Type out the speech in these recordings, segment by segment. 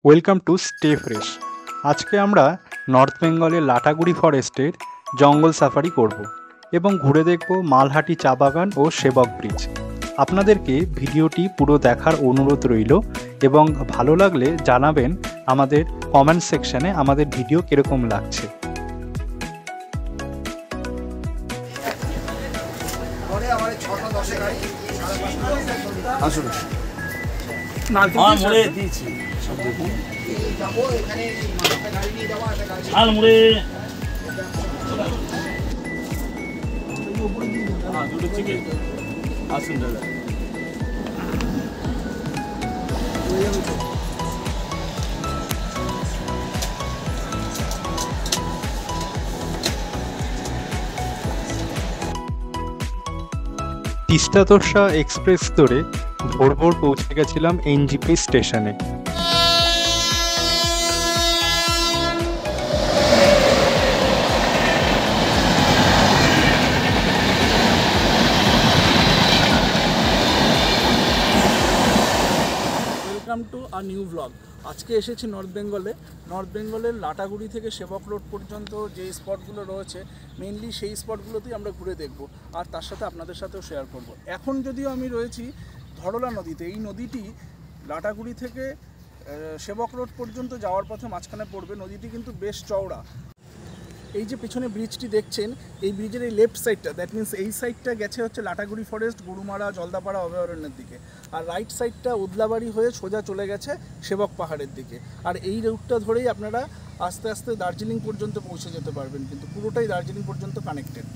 Welcome to stay fresh. আজকে আমরা north বেঙ্গলের লাটাগুড়ি ফরেস্টের জঙ্গল সাফারি করব এবং ঘুরে দেখব মালহাটি চা বাগান ও সেবক ব্রিজ। আপনাদেরকে ভিডিওটি পুরো দেখার অনুরোধ রইল এবং ভালো লাগলে জানাবেন আমাদের কমেন্ট সেকশনে আমাদের ভিডিও কীরকম লাগছে। আসুন মোড়ে দিয়েছি মোড়ে দুটো থেকে আসুন দাদা। তিস্তা তোর্ষা এক্সপ্রেস ধরে ভোর ভোর পৌঁছে গেছিলাম এনজিপি স্টেশনে। Welcome to a new blog. আজকে এসেছি নর্থ বেঙ্গলের লাটাগুড়ি থেকে সেবক রোড পর্যন্ত যে স্পটগুলো রয়েছে মেনলি সেই স্পটগুলোতেই আমরা ঘুরে দেখব আর তার সাথে আপনাদের সাথেও শেয়ার করব। এখন যদিও আমি রয়েছি ধরলা নদীতে। এই নদীটি লাটাগুড়ি থেকে সেবক রোড পর্যন্ত যাওয়ার পথে মাঝখানে পড়বে। নদীটি কিন্তু বেশ চওড়া। এই যে পেছনে ব্রিজটি দেখছেন, এই ব্রিজের এই লেফট সাইডটা, দ্যাট মিনস এই সাইডটা গেছে হচ্ছে লাটাগুড়ি ফরেস্ট, গরুমারা, জলদাপাড়া অভয়ারণ্যের দিকে, আর রাইট সাইডটা উদলাবাড়ি হয়ে সোজা চলে গেছে সেবক পাহাড়ের দিকে। আর এই রুটটা ধরেই আপনারা আস্তে আস্তে দার্জিলিং পর্যন্ত পৌঁছে যেতে পারবেন, কিন্তু পুরোটাই দার্জিলিং পর্যন্ত কানেক্টেড।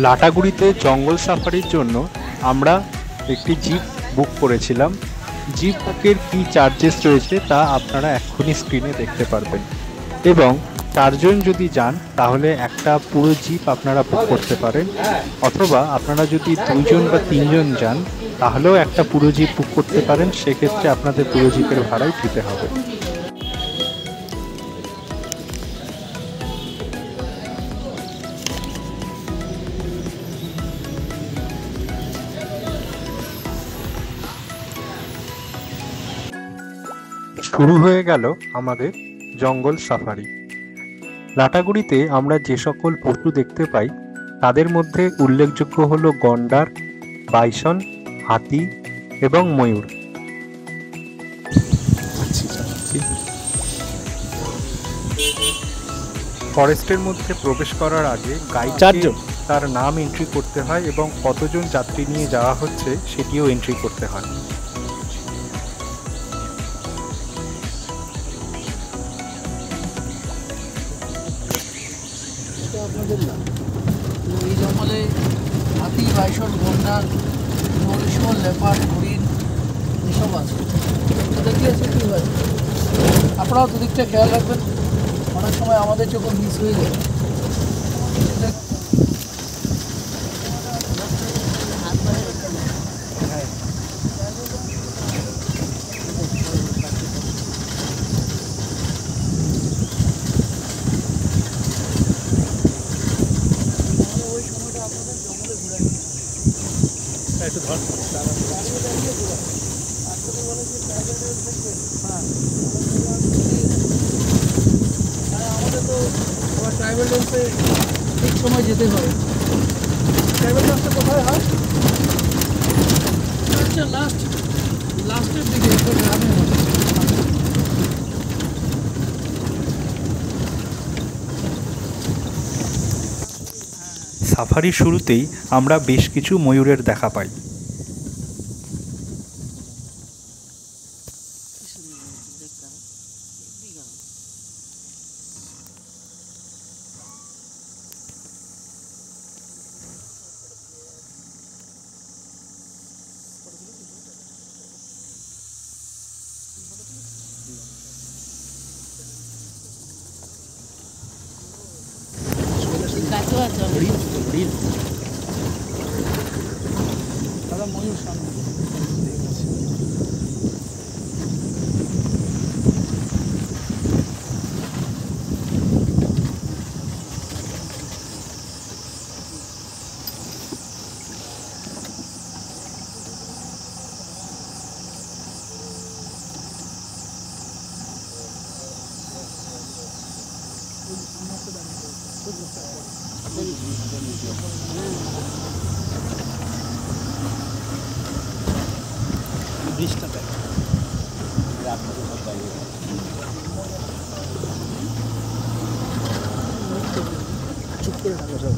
লাটাগুড়িতে জঙ্গল সাফারির জন্য আমরা একটি জিপ বুক করেছিলাম। জিপ বুকের কী চার্জেস রয়েছে তা আপনারা এক্ষুনি স্ক্রিনে দেখতে পারবেন, এবং 4 জন যদি যান তাহলে একটা পুরো জিপ আপনারা বুক করতে পারেন, অথবা আপনারা যদি 2 জন বা 3 জন যান তাহলেও একটা পুরো জিপ বুক করতে পারেন। সেক্ষেত্রে আপনাদের পুরো জিপের ভাড়াই দিতে হবে। শুরু হয়ে গেল আমাদের জঙ্গল সাফারি। লাটাগুড়িতে আমরা যে সকল পশু দেখতে পাই তাদের মধ্যে উল্লেখযোগ্য হলো গন্ডার, বাইসন, হাতি এবং ময়ূর। ফরেস্টের মধ্যে প্রবেশ করার আগে গাইডকে তার নাম এন্ট্রি করতে হয় এবং কতজন যাত্রী নিয়ে যাওয়া হচ্ছে সেটিও এন্ট্রি করতে হয়। আপনাদের না, এই জঙ্গলে হাতি, বাইসন, গন্ডার, মহিষ, লেপার্ড, হরিণ এসব আছে। দেখি আছে কী হয়, আপনারাও দুদিকটা খেয়াল রাখবেন। অনেক সময় আমাদের যখন মিস হয়ে যায়। একটু ধর ট্রাইবেল ডান্সে ঠিক সময় যেতে হয়। ট্রাইবেল ডান্সটা কোথায় হয়? হচ্ছে লাস্টের দিকে গ্রামের মধ্যে। সাফারির শুরুতেই আমরা বেশ কিছু ময়ূরের দেখা পাই। দাদা ময়ূর সামনে ব্রিজটা দেখ। চুপ করে থাকো সব।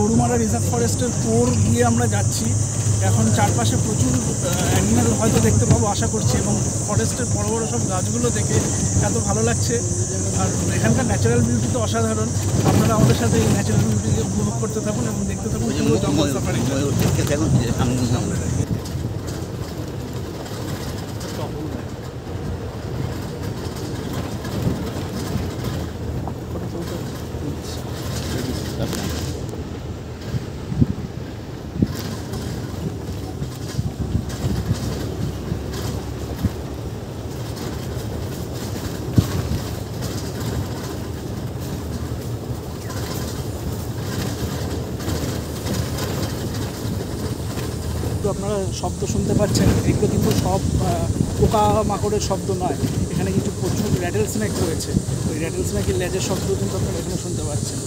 গরুমারা রিজার্ভ ফরেস্টের পোর দিয়ে আমরা যাচ্ছি। এখন চারপাশে প্রচুর অ্যানিম্যাল হয়তো দেখতে পাবো আশা করছি, এবং ফরেস্টের বড় বড় সব গাছগুলো দেখে এত ভালো লাগছে। আর এখানকার ন্যাচারাল বিউটি তো অসাধারণ। আপনারা আমাদের সাথে এই ন্যাচারাল বিউটিকে উপভোগ করতে থাকুন এবং দেখতে থাকুন পুরো জঙ্গল সাফারি। আপনারা শব্দ শুনতে পাচ্ছেন, এগুলো কিন্তু সব পোকা মাকড়ের শব্দ নয়। এখানে কিন্তু প্রচুর র্যাটেল স্নেক রয়েছে। ওই র্যাটেল স্নেকের লেজের শব্দ কিন্তু আপনারা এখানে শুনতে পাচ্ছেন।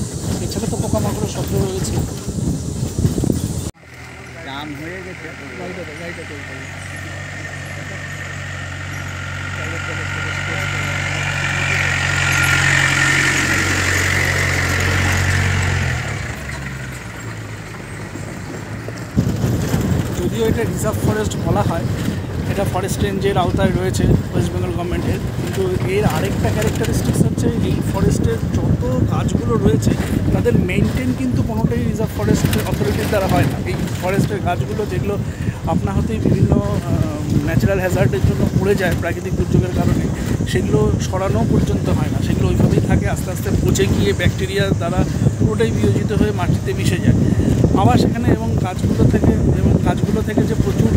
এছাড়া তো পোকা মাকড়ের শব্দ রয়েছে। হয়ে গেছে যদিও এটা রিজার্ভ ফরেস্ট বলা হয়, এটা ফরেস্ট রেঞ্জের আওতায় রয়েছে ওয়েস্ট বেঙ্গল গভর্নমেন্টের, কিন্তু এর আরেকটা ক্যারেক্টারিস্টিক্স হচ্ছে এই ফরেস্টের যত গাছগুলো রয়েছে তাদের মেনটেন কিন্তু কোনোটাই রিজার্ভ ফরেস্ট অথরিটির দ্বারা হয় না। এই ফরেস্টের গাছগুলো যেগুলো আপনা হতেই বিভিন্ন ন্যাচারাল হ্যাজার্ডের জন্য পড়ে যায় প্রাকৃতিক দুর্যোগের কারণে, সেগুলো সরানো পর্যন্ত হয় না। সেগুলো ওইভাবেই থাকে, আস্তে আস্তে পচে গিয়ে ব্যাকটেরিয়ার দ্বারা পুরোটাই বিয়োজিত হয়ে মাটিতে মিশে যায়। আবার সেখানে এবং গাছগুলো থেকে যে প্রচুর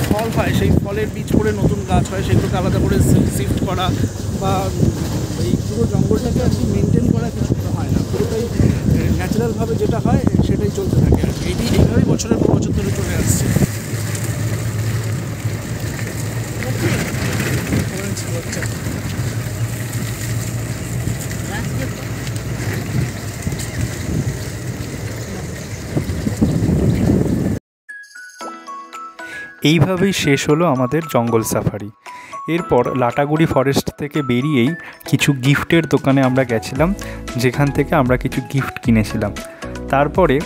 ফল হয়, সেই ফলের বীজ পড়ে নতুন গাছ হয়, সেগুলোকে আলাদা করে শিফট করা বা এই পুরো জঙ্গলটাকে আর কি মেনটেন করা কিছু হয় না। পুরোটাই ন্যাচারালভাবে যেটা হয় সেটাই চলতে থাকে। আর এইভাবেই বছরের পর বছর ধরে চলে আসছে। এইভাবেই শেষ হলো আমাদের জঙ্গল সাফারি। এরপর লাটাগুড়ি ফরেস্ট থেকে বেরিয়েই কিছু গিফটের দোকানে আমরা গেছিলাম, যেখান থেকে আমরা কিছু গিফট কিনেছিলাম। তারপরে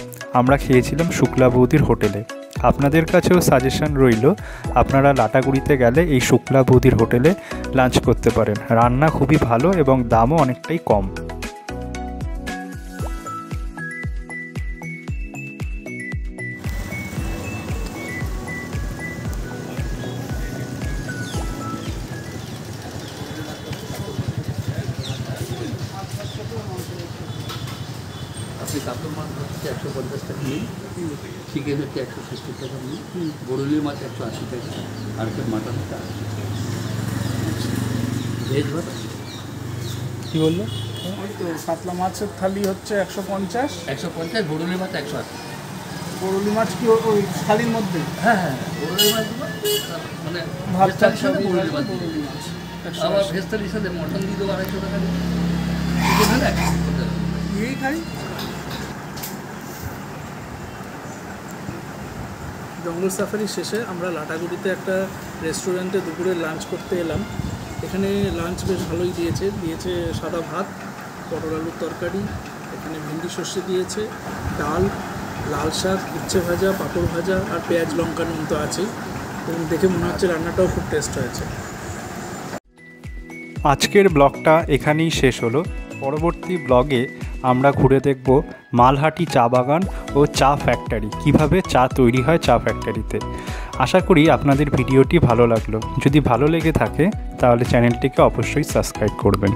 আমরা খেয়েছিলাম শুক্লা বৌদির হোটেলে। আপনাদের কাছেও সাজেশন রইল, আপনারা লাটাগুড়িতে গেলে এই শুক্লা বৌদির হোটেলে লাঞ্চ করতে পারেন। রান্না খুবই ভালো এবং দামও অনেকটাই কম। আপনি কাতল মাছ হচ্ছে 150 টাকা নিন, চিকেন হচ্ছে 160 টাকা নিন, বড়লি মাছ 180 টাকা, আর মাটন হচ্ছে 80 টাকা। ভেজ ভাত কী বললো? ওই তো কাতলা মাছের থালি হচ্ছে 150, 150, বড়লি মাছ 180। বরলি মাছ কি ওই থালির মধ্যে? হ্যাঁ হ্যাঁ, বড়লি মাছগুলো মানে ভাত ভেজ থালির সাথে সবই বড়লি মাছ বরলি দিয়ে মাছ দেবো। আবার ভেজ থালির সাথে মটন দিয়ে দেবো 250 টাকা দিয়ে, চিকেন হলে 150 টাকা। এই খাই। জঙ্গল সাফারি শেষে আমরা লাটাগুড়িতে একটা রেস্টুরেন্টে দুপুরে লাঞ্চ করতে এলাম। এখানে লাঞ্চ বেশ ভালোই দিয়েছে সাদা ভাত, পটল আলুর তরকারি, এখানে ভেন্ডি সর্ষে দিয়েছে, ডাল, লাল শাক, উচ্ছে ভাজা, পাঁপড় ভাজা আর পেঁয়াজ লঙ্কা নুন তো আছেই, এবং দেখে মনে হচ্ছে রান্নাটাও খুব টেস্ট হয়েছে। আজকের ব্লগটা এখানেই শেষ হলো। পরবর্তী ব্লগে আমরা ঘুরে দেখব মালহাটি চা বাগান ও চা ফ্যাক্টরি, কিভাবে চা তৈরি হয় চা ফ্যাক্টরিতে। আশা করি আপনাদের ভিডিওটি ভালো লাগলো। যদি ভালো লেগে থাকে তাহলে চ্যানেলটিকে অবশ্যই সাবস্ক্রাইব করবেন।